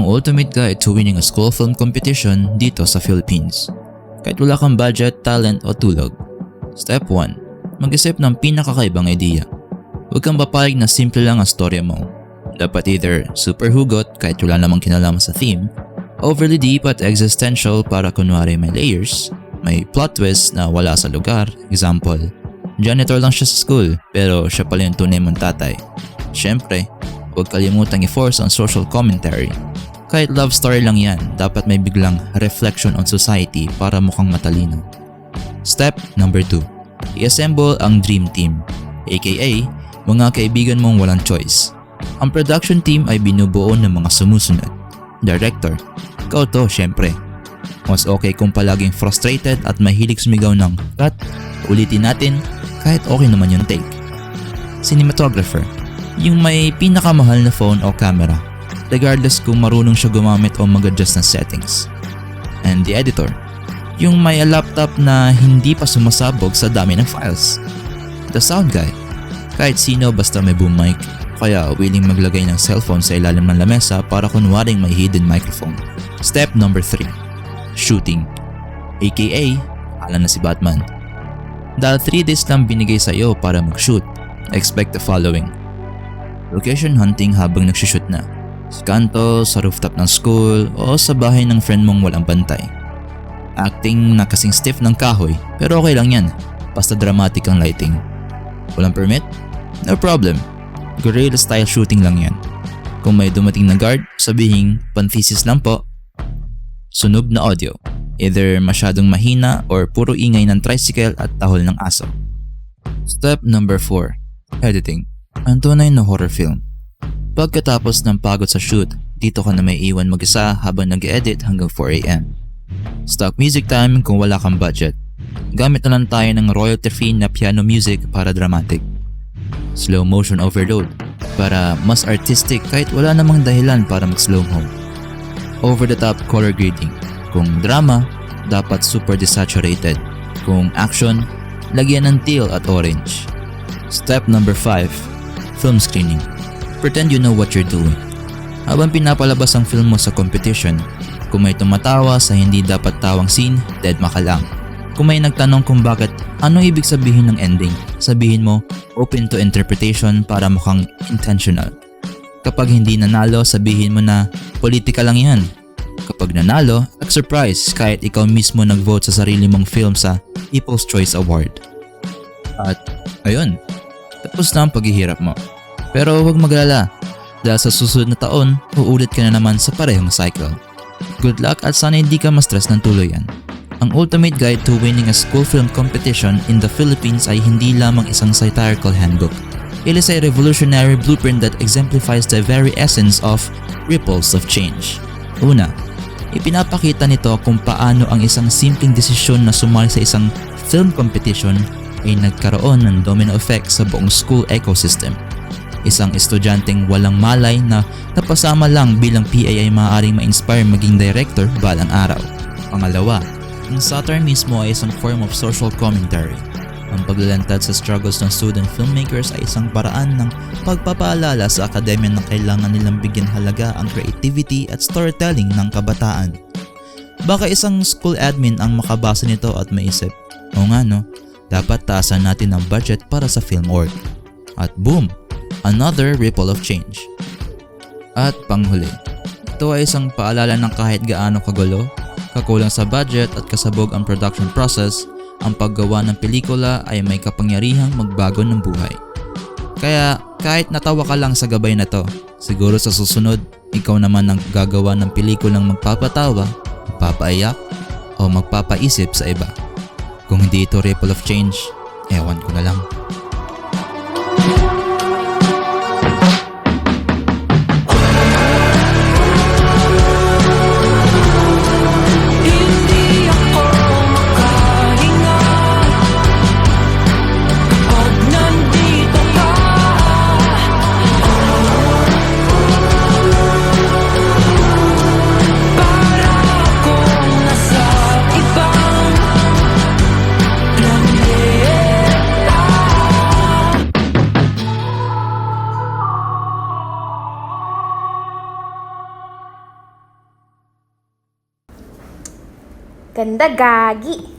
ultimate guide to winning a school film competition dito sa Philippines. Kahit wala kang budget, talent o tulog. Step 1. Mag-isip ng pinakakaibang idea. Huwag kang papayag na simple lang ang storya mo. Dapat either super hugot kahit wala namang kinalaman sa theme, overly deep at existential para kunwari may layers, may plot twist na wala sa lugar. Example, janitor lang siya sa school pero siya pala yung tunay mong tatay. Siyempre, huwag kalimutang i-force ang social commentary. Kahit love story lang yan, dapat may biglang reflection on society para mukhang matalino. Step number 2. I-assemble ang dream team, aka mga kaibigan mong walang choice. Ang production team ay binubuo ng mga sumusunod. Director, ikaw to syempre. Mas okay kung palaging frustrated at mahilig sumigaw ng cut, ulitin natin kahit okay naman yung take. Cinematographer, yung may pinakamahal na phone o camera, regardless kung marunong siya gumamit o mag-adjust ng settings. And the editor, yung may laptop na hindi pa sumasabog sa dami ng files. The sound guy, kahit sino basta may boom mic, kaya willing maglagay ng cellphone sa ilalim ng lamesa para kunwaring may hidden microphone. Step number 3. Shooting, aka ala na si Batman. Dahil 3 days lang binigay sa iyo para mag-shoot, expect the following. Location hunting habang nagsushoot na. Sa kanto, sa rooftop ng school, o sa bahay ng friend mong walang bantay. Acting na kasing stiff ng kahoy, pero okay lang yan, basta dramatic ang lighting. Walang permit? No problem. Guerrilla style shooting lang yan. Kung may dumating na guard, sabihin, panthesis lang po. Sunog na audio, either masyadong mahina or puro ingay ng tricycle at tahol ng aso. Step number 4. Editing, ang tunay na horror film. Pagkatapos ng pagod sa shoot, dito ka na may iwan mag-isa habang nag-edit hanggang 4 AM. Stock music time kung wala kang budget. Gamit na lang tayo ng royalty-free na piano music para dramatic. Slow motion overload para mas artistic kahit wala namang dahilan para mag-slow mo. Over-the-top color grading. Kung drama, dapat super desaturated. Kung action, lagyan ng teal at orange. Step number 5. Film screening. Pretend you know what you're doing. Habang pinapalabas ang film mo sa competition, kung may tumatawa sa hindi dapat tawang scene, deadma ka lang. Kung may nagtanong kung bakit anong ibig sabihin ng ending, sabihin mo open to interpretation para mukhang intentional. Kapag hindi nanalo, sabihin mo na politika lang yan. Kapag nanalo, act surprise kahit ikaw mismo nag-vote sa sarili mong film sa People's Choice Award. At ayun, tapos na ang paghihirap mo. Pero huwag maglala, dahil sa susunod na taon, uulit ka na naman sa parehong cycle. Good luck at sana hindi ka ma-stress ng tuluyan. Ang ultimate guide to winning a school film competition in the Philippines ay hindi lamang isang satirical handbook. It is a revolutionary blueprint that exemplifies the very essence of ripples of change. Una, ipinapakita nito kung paano ang isang simpleng desisyon na sumali sa isang film competition ay nagkaroon ng domino effect sa buong school ecosystem. Isang estudyanteng walang malay na napasama lang bilang PA ay maaaring ma-inspire maging director balang araw. Pangalawa, ang satire mismo ay isang form of social commentary. Ang paglalantad sa struggles ng student filmmakers ay isang paraan ng pagpapaalala sa akademya na kailangan nilang bigyan halaga ang creativity at storytelling ng kabataan. Baka isang school admin ang makabasa nito at maisip, o nga no, dapat taasan natin ang budget para sa film org. At boom! Another ripple of change. At panghuli, ito ay isang paalala ng kahit gaano kagulo, kakulang sa budget at kasabog ang production process, ang paggawa ng pelikula ay may kapangyarihang magbago ng buhay. Kaya kahit natawa ka lang sa gabay na to, siguro sa susunod, ikaw naman ang gagawa ng pelikulang magpapatawa, magpapaiyak, o magpapaisip sa iba. Kung hindi ito ripple of change, ewan ko na lang. Ganda, gagi.